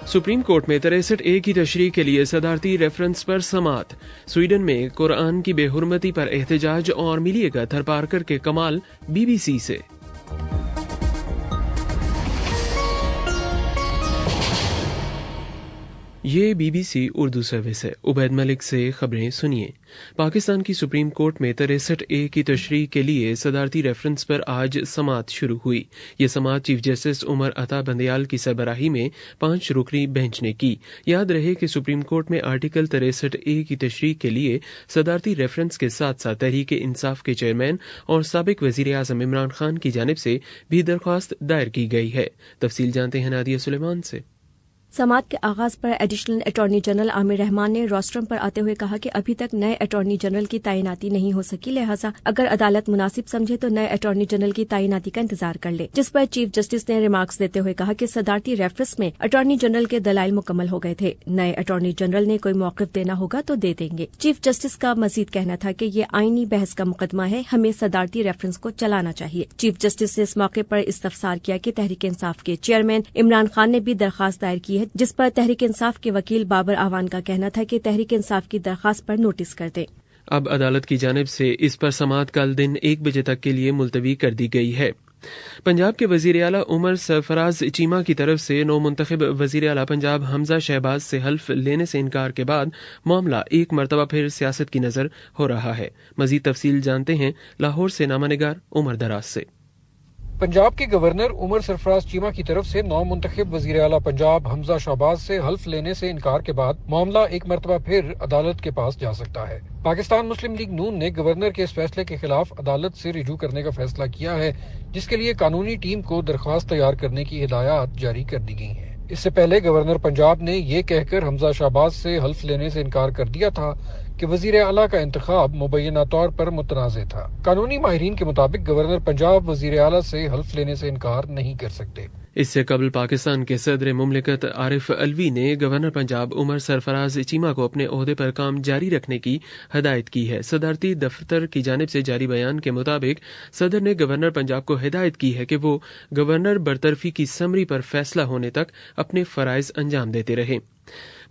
Supreme court में 63A की तशरीह के लिए सदारती रेफरेंस पर समाअत। स्वीडन में कुरान की बेहुरमती पर एहतजाज और मिलिएगा थरपारकर के कमाल BBC से। ये BBC उर्दू सर्विस है। उबैद मलिक से खबरें सुनिए। पाकिस्तान की सुप्रीम कोर्ट में 63A की तशरीह के लिए सदारती रेफरेंस पर आज समाअत शुरू हुई। ये समाअत चीफ जस्टिस उमर अता बंदयाल की सरबराही में 5 रुकनी बेंच ने की। याद रहे कि सुप्रीम कोर्ट में आर्टिकल 63A की तशरीह के लिए सदारती रेफरेंस के साथ साथ तहरीक इंसाफ के चेयरमैन और साबिक वजीर आजम इमरान खान की जानिब से भी दरख्वास्त दायर की गई है। तफसील जानते हैं नादिया सुलेमान से। समाअत के आगाज पर additional attorney general Aamir Rahman ने रोस्ट्रम पर आते हुए कहा कि अभी तक नए अटॉर्नी जनरल की तैनाती नहीं हो सकी, लिहाजा अगर अदालत मुनासिब समझे तो नए अटॉर्नी जनरल की तैनाती का इंतजार कर ले। जिस पर चीफ जस्टिस ने रिमार्क्स देते हुए कहा कि सदारती रेफरेंस में अटॉर्नी जनरल के दलाइल मुकम्मल हो गए थे, नए अटॉर्नी जनरल ने कोई मौक़िफ़ देना होगा तो दे देंगे। चीफ जस्टिस का मजीद कहना था कि ये आईनी बहस का मुकदमा है, हमें सदारती रेफरेंस को चलाना चाहिए। चीफ जस्टिस ने इस मौके पर इस्तफसार किया कि तहरीक इंसाफ के चेयरमैन इमरान खान ने भी दरख्वास्त दायर की है, जिस पर तहरीक इंसाफ के वकील बाबर आवान का कहना था कि तहरीक इंसाफ की दरख्वास्त पर नोटिस कर दें। अब अदालत की जानिब से इस पर समाअत कल दिन 1 बजे तक के लिए मुलतवी कर दी गई है। पंजाब के वजीर आला उमर सरफराज चीमा की तरफ से नौ मुंतखब वजीर आला पंजाब हमजा शहबाज से हल्फ लेने से इनकार के बाद मामला एक मरतबा फिर सियासत की नजर हो रहा है। मजीद तफसील जानते हैं लाहौर से नामा निगार उमर दराज से। पंजाब के गवर्नर उमर सरफराज चीमा की तरफ से नौ मुंतखब वजीर आला पंजाब हमजा शहबाज से हल्फ लेने से इनकार के बाद मामला एक मरतबा फिर अदालत के पास जा सकता है। पाकिस्तान मुस्लिम लीग नून ने गवर्नर के इस फैसले के खिलाफ अदालत से रिजू करने का फैसला किया है, जिसके लिए कानूनी टीम को दरख्वास्त तैयार करने की हिदायत जारी कर दी गई हैं। इससे पहले गवर्नर पंजाब ने ये कहकर हमजा शहबाज से हल्फ लेने से इनकार कर दिया था कि वजीर आला का इंतखाब मुबैना तौर पर मुतनाज़ था। कानूनी माहिरीन के मुताबिक गवर्नर पंजाब वजीर आला से हल्फ लेने से इनकार नहीं कर सकते। इससे कबल पाकिस्तान के सदर मुमलिकत आरिफ अलवी ने गवर्नर पंजाब उमर सरफराज चीमा को अपने ओहदे पर काम जारी रखने की हदायत की है। सदारती दफ्तर की जानिब से जारी बयान के मुताबिक सदर ने गवर्नर पंजाब को हिदायत की है कि वो गवर्नर बरतरफी की समरी पर फैसला होने तक अपने फराइज अंजाम देते रहे।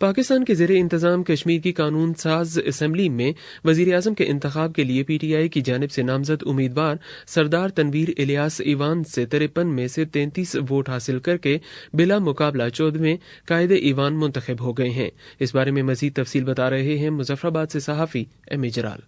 पाकिस्तान के ज़ेरे इंतज़ाम कश्मीर की कानून साज असम्बली में वज़ीर आज़म के इंतखाब के लिए PTI की जानिब से नामजद उम्मीदवार सरदार तनवीर इलियास ईवान से 53 में से 33 वोट हासिल करके बिला मुकाबला 14वें कायदे ईवान मुंतखब हो गए हैं। इस बारे में मज़ीद तफसील बता रहे हैं मुजफ्फराबाद से सहाफ़ी एम जलाल।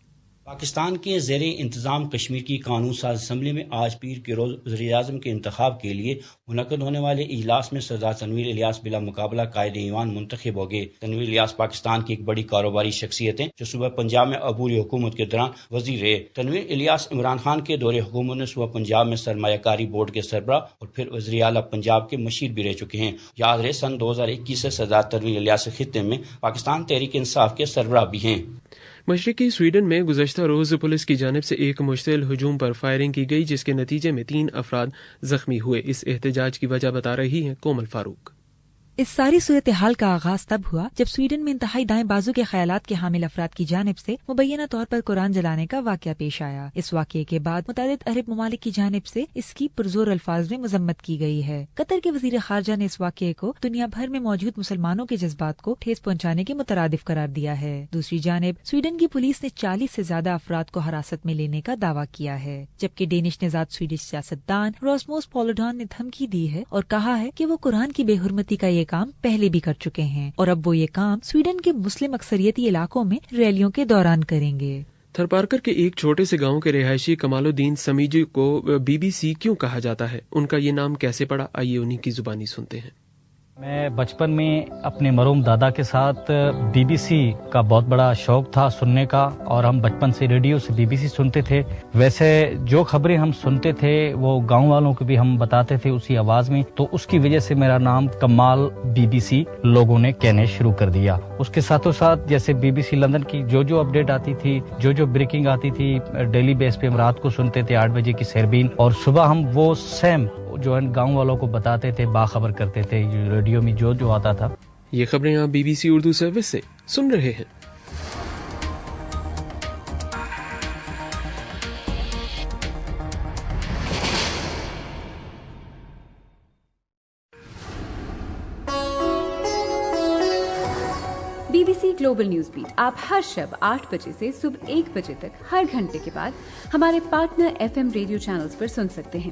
पाकिस्तान के ज़ेरे इंतज़ाम कश्मीर की कानून साज असम्बली में आज पीर के रोज़ वज़ीर आज़म के इंतखाब के लिए मुनक़्क़द होने वाले इजलास में सरदार तनवीर इलियास बिला मुकाबला कायदे ईवान मुंतखब हो गए। तनवीर इलियास पाकिस्तान की एक बड़ी कारोबारी शख्सियत हैं जो सुबह पंजाब में अबूरी हुकूमत के दौरान वज़ीर रहे। तनवीर इलियास इमरान खान के दौरे हुकूमत में सुबह पंजाब में सरमायाकारी बोर्ड के सरबराह और फिर वज़ीर आला पंजाब के मशीर भी रह चुके हैं। याद रहे सन 2021 से सरदार तनवीर इलियास खित्ते में पाकिस्तान तहरीक इंसाफ के सरबराह भी हैं। मशरकी स्वीडन में गुज़श्ता रोज़ पुलिस की जानिब से एक मुश्तिल हुजूम पर फायरिंग की गई, जिसके नतीजे में 3 अफराद जख्मी हुए। इस एहतजाज की वजह बता रही हैं कोमल फारूक। इस सारी सूरत हाल का आगाज तब हुआ जब स्वीडन में इंतहाई दाएं बाजू के ख्यालात के हामिल अफराद की जानिब से मुबैना तौर पर कुरान जलाने का वाक़या पेश आया। इस वाक़ये के बाद मुतादिद अरब ममालिक की जानिब से इसकी पुरजोर अल्फाज में मजम्मत की गई है। कतर के वज़ीर ख़ारजा ने इस वाक़ये को दुनिया भर में मौजूद मुसलमानों के जज्बात को ठेस पहुँचाने के मुतरादिफ करार दिया है। दूसरी जानिब स्वीडन की पुलिस ने 40 से ज्यादा अफराद को हिरासत में लेने का दावा किया है, जबकि डेनिश नेजाद स्वीडिश सियासतदान रॉसमोस पॉलोडॉन ने धमकी दी है और कहा है कि वो कुरान की बेहुरमती का ये काम पहले भी कर चुके हैं और अब वो ये काम स्वीडन के मुस्लिम अक्सरियती इलाकों में रैलियों के दौरान करेंगे। थरपारकर के एक छोटे से गांव के रिहायशी कमालुद्दीन समीजी को BBC क्यों कहा जाता है, उनका ये नाम कैसे पड़ा, आइए उन्हीं की जुबानी सुनते हैं। मैं बचपन में अपने मरूम दादा के साथ BBC का बहुत बड़ा शौक था सुनने का और हम बचपन से रेडियो से BBC सुनते थे। वैसे जो खबरें हम सुनते थे वो गांव वालों को भी हम बताते थे उसी आवाज में, तो उसकी वजह से मेरा नाम कमाल BBC लोगों ने कहने शुरू कर दिया। उसके साथों साथ जैसे BBC लंदन की जो अपडेट आती थी, जो ब्रेकिंग आती थी डेली बेस पे हम रात को सुनते थे 8 बजे की सरबीन, और सुबह हम वो सेम जो है गांव वालों को बताते थे, बाखबर करते थे रेडियो में जो आता था। ये खबरें आप BBC उर्दू सर्विस से सुन रहे हैं। BBC ग्लोबल न्यूज बीट आप हर शब 8 बजे से सुबह 1 बजे तक हर घंटे के बाद हमारे पार्टनर FM रेडियो चैनल्स पर सुन सकते हैं।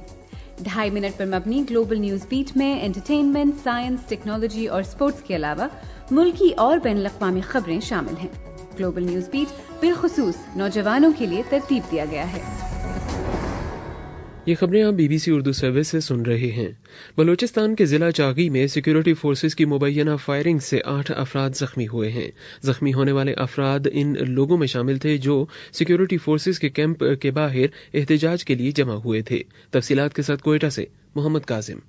2.5 मिनट पर मबनी ग्लोबल न्यूज बीट में एंटरटेनमेंट, साइंस, टेक्नोलॉजी और स्पोर्ट्स के अलावा मुल्की और बैनुल-अक़वामी खबरें शामिल हैं। ग्लोबल न्यूज बीट बिलखुसूस नौजवानों के लिए तरतीब दिया गया है। ये खबरें आप BBC उर्दू सर्विस से सुन रहे हैं। बलूचिस्तान के ज़िला चागी में सिक्योरिटी फोर्सेस की मुबैना फायरिंग से 8 अफराद ज़ख्मी हुए हैं। ज़ख्मी होने वाले अफराद इन लोगों में शामिल थे जो सिक्योरिटी फोर्सेस के कैंप के बाहर एहतजाज के लिए जमा हुए थे। तफसीलात के साथ कोयटा से मोहम्मद काजिम।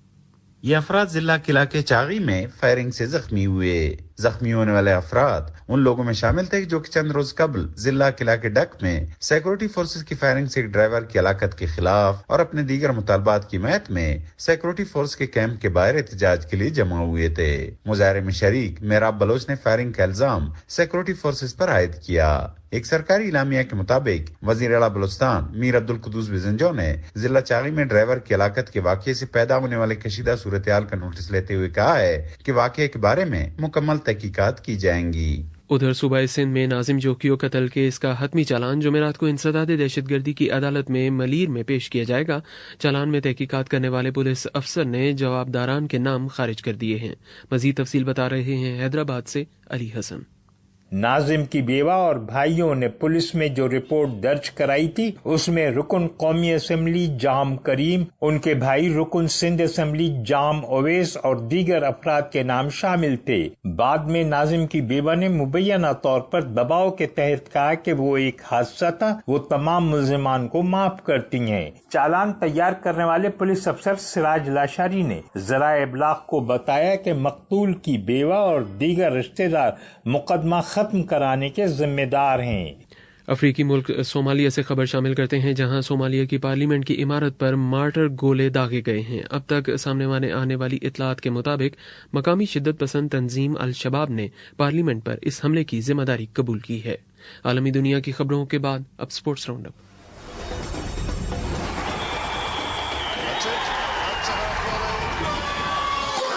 ये अफराद जिला किला के चागी में फायरिंग से जख्मी हुए। जख्मी होने वाले अफराद उन लोगों में शामिल थे जो कि चंद रोज कबल जिला किला के डक में सिक्योरिटी फोर्सेस की फायरिंग से एक ड्राइवर की हलाकत के खिलाफ और अपने दीगर मुतालबात की हिमायत में सिक्योरिटी फोर्स के कैंप के बाहर एहतजाज के लिए जमा हुए थे। मुजाहरे में शरीक मेहराब बलोच ने फायरिंग का इल्जाम सिक्योरिटी फोर्सेस पर आयद किया। एक सरकारी इलामिया के मुताबिक वजीर आला बलूचिस्तान मीर अब्दुल कुद्दूस बिजंजो ने जिला चागी में ड्राइवर की हलाकत के वाक़ये से पैदा होने वाले कशीदा सूरत हाल का नोटिस लेते हुए कहा है कि वाक़ये के बारे में मुकम्मल तहकीकात की जाएंगी। उधर सूबाई सिंध में नाजिम जोकियो कत्ल केस का हतमी चालान जुमेरात को इंसदाद दहशतगर्दी की अदालत में मलीर में पेश किया जाएगा। चालान में तहकीकात करने वाले पुलिस अफसर ने जवाबदारान के नाम खारिज कर दिए हैं। मजीद तफसील बता रहे हैं हैदराबाद से अली हसन। नाजिम की बेवा और भाइयों ने पुलिस में जो रिपोर्ट दर्ज कराई थी उसमें रुकन कौमी असेंबली जाम करीम, उनके भाई रुकन सिंध असेंबली जाम ओवैस और दीगर अफराद के नाम शामिल थे। बाद में नाजिम की बेवा ने मुबैना तौर पर दबाव के तहत कहा कि वो एक हादसा था, वो तमाम मुल्जिमान को माफ करती हैं। चालान तैयार करने वाले पुलिस अफसर सिराज लाशारी ने ज़राए इब्लाग को बताया कि मकतूल की बेवा और दीगर रिश्तेदार मुकदमा खत्म कराने के जिम्मेदार हैं। अफ्रीकी मुल्क सोमालिया से खबर शामिल करते हैं, जहां सोमालिया की पार्लियामेंट की इमारत पर मार्टर गोले दागे गए हैं। अब तक सामने आने वाली इतलात के मुताबिक मकामी शिद्दत पसंद तंजीम अल शबाब ने पार्लियामेंट पर इस हमले की जिम्मेदारी कबूल की है। आलमी दुनिया की खबरों के बाद अब स्पोर्ट्स राउंड अप।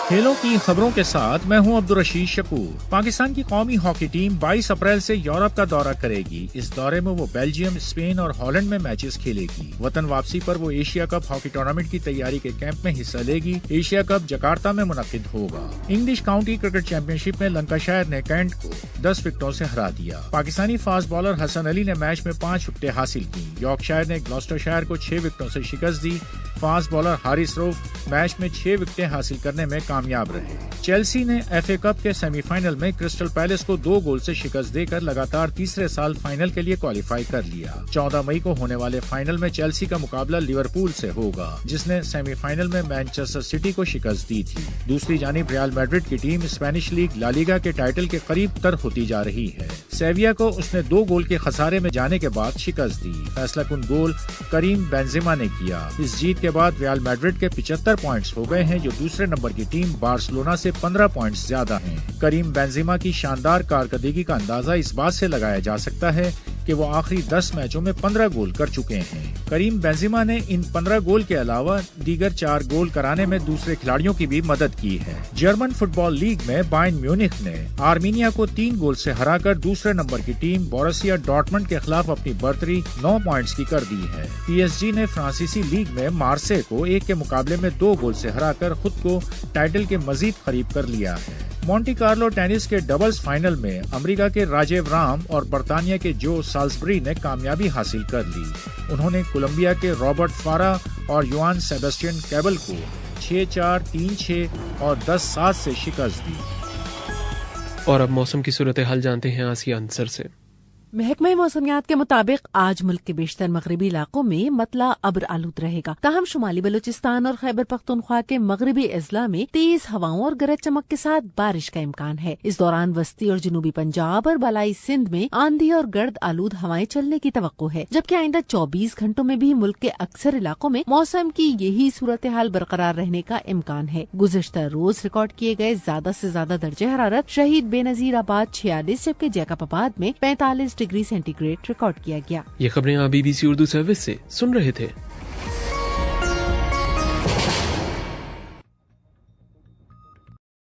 खेलों की खबरों के साथ मैं हूं अब्दुल रशीद शकूर। पाकिस्तान की कौमी हॉकी टीम 22 अप्रैल से यूरोप का दौरा करेगी। इस दौरे में वो बेल्जियम, स्पेन और हॉलैंड में मैचेस खेलेगी। वतन वापसी पर वो एशिया कप हॉकी टूर्नामेंट की तैयारी के कैंप में हिस्सा लेगी। एशिया कप जकार्ता में मुनक्किद होगा। इंग्लिश काउंटी क्रिकेट चैंपियनशिप में लंकाशायर ने कैंट को 10 विकेटों से हरा दिया। पाकिस्तानी फास्ट बॉलर हसन अली ने मैच में 5 विकेटें हासिल की। यॉर्कशायर ने ग्लॉस्टरशायर को 6 विकेटों से शिकस्त दी। Fast bowler Haris Rauf match में 6 विकेटें हासिल करने में कामयाब रहे। चेल्सी ने FA कप के सेमीफाइनल में क्रिस्टल पैलेस को 2 गोल से शिकस्त देकर लगातार तीसरे साल फाइनल के लिए क्वालिफाई कर लिया। 14 मई को होने वाले फाइनल में चेल्सी का मुकाबला लिवरपूल से होगा, जिसने सेमीफाइनल में मैनचेस्टर सिटी को शिकस्त दी थी। दूसरी जानिब रियल मैड्रिड की team Spanish league La Liga के टाइटल के करीब तर होती जा रही है। सेविया को उसने 2 गोल के खसारे में जाने के बाद शिकस्त दी। फैसला कुन गोल करीम बेंजेमा ने किया। इस जीत के बाद रियल मैड्रिड के 75 पॉइंट्स हो गए हैं, जो दूसरे नंबर की टीम बार्सिलोना से 15 पॉइंट्स ज्यादा हैं। करीम बेंजेमा की शानदार कारकर्दगी का अंदाजा इस बात से लगाया जा सकता है कि वो आखिरी 10 मैचों में 15 गोल कर चुके हैं। करीम बेंजेमा ने इन 15 गोल के अलावा दीगर 4 गोल कराने में दूसरे खिलाड़ियों की भी मदद की है। जर्मन फुटबॉल लीग में बायर्न म्यूनिख ने आर्मीनिया को 3 गोल से हराकर दूसरे नंबर की टीम बोरुसिया डॉर्टमंड के खिलाफ अपनी बढ़तरी 9 पॉइंट्स की कर दी है। PSG ने फ्रांसीसी लीग में मार्से को 1 के मुकाबले में 2 गोल से हराकर खुद को टाइटल के मजीद करीब कर लिया है। मोंटी कार्लो टेनिस के डबल्स फाइनल में अमेरिका के राजेव राम और बर्तानिया के जो साल्सबरी ने कामयाबी हासिल कर ली। उन्होंने कोलंबिया के रॉबर्ट फारा और युआन सेबेस्टियन कैबल को 6-4, 3-6 और 10-7 से शिकस्त दी। और अब मौसम की सूरत हाल जानते हैं आसिया अंसर से। महकमा मौसमियात के मुताबिक आज मुल्क के बेशतर मगरबी इलाकों में मतला अब्र आलूद रहेगा। ताहम शुमाली बलूचिस्तान और खैबर पख्तूनख्वा के मगरबी अजला में तेज हवाओं और गरज चमक के साथ बारिश का इम्कान है। इस दौरान वस्ती और जनूबी पंजाब और बलाई सिंध में आंधी और गर्द आलूद हवाएं चलने की तवक्को है, जबकि आइंदा 24 घंटों में भी मुल्क के अक्सर इलाकों में मौसम की यही सूरत हाल बरकरार रहने का इम्कान है। गुज़िश्ता रोज रिकॉर्ड किए गए ज्यादा से ज्यादा दर्जे हरारत शहीद बेनजीराबाद 46 जबकि जैकबाबाद में 45 डिग्री सेंटीग्रेड रिकॉर्ड किया गया। ये खबरें आप BBC उर्दू सर्विस से सुन रहे थे।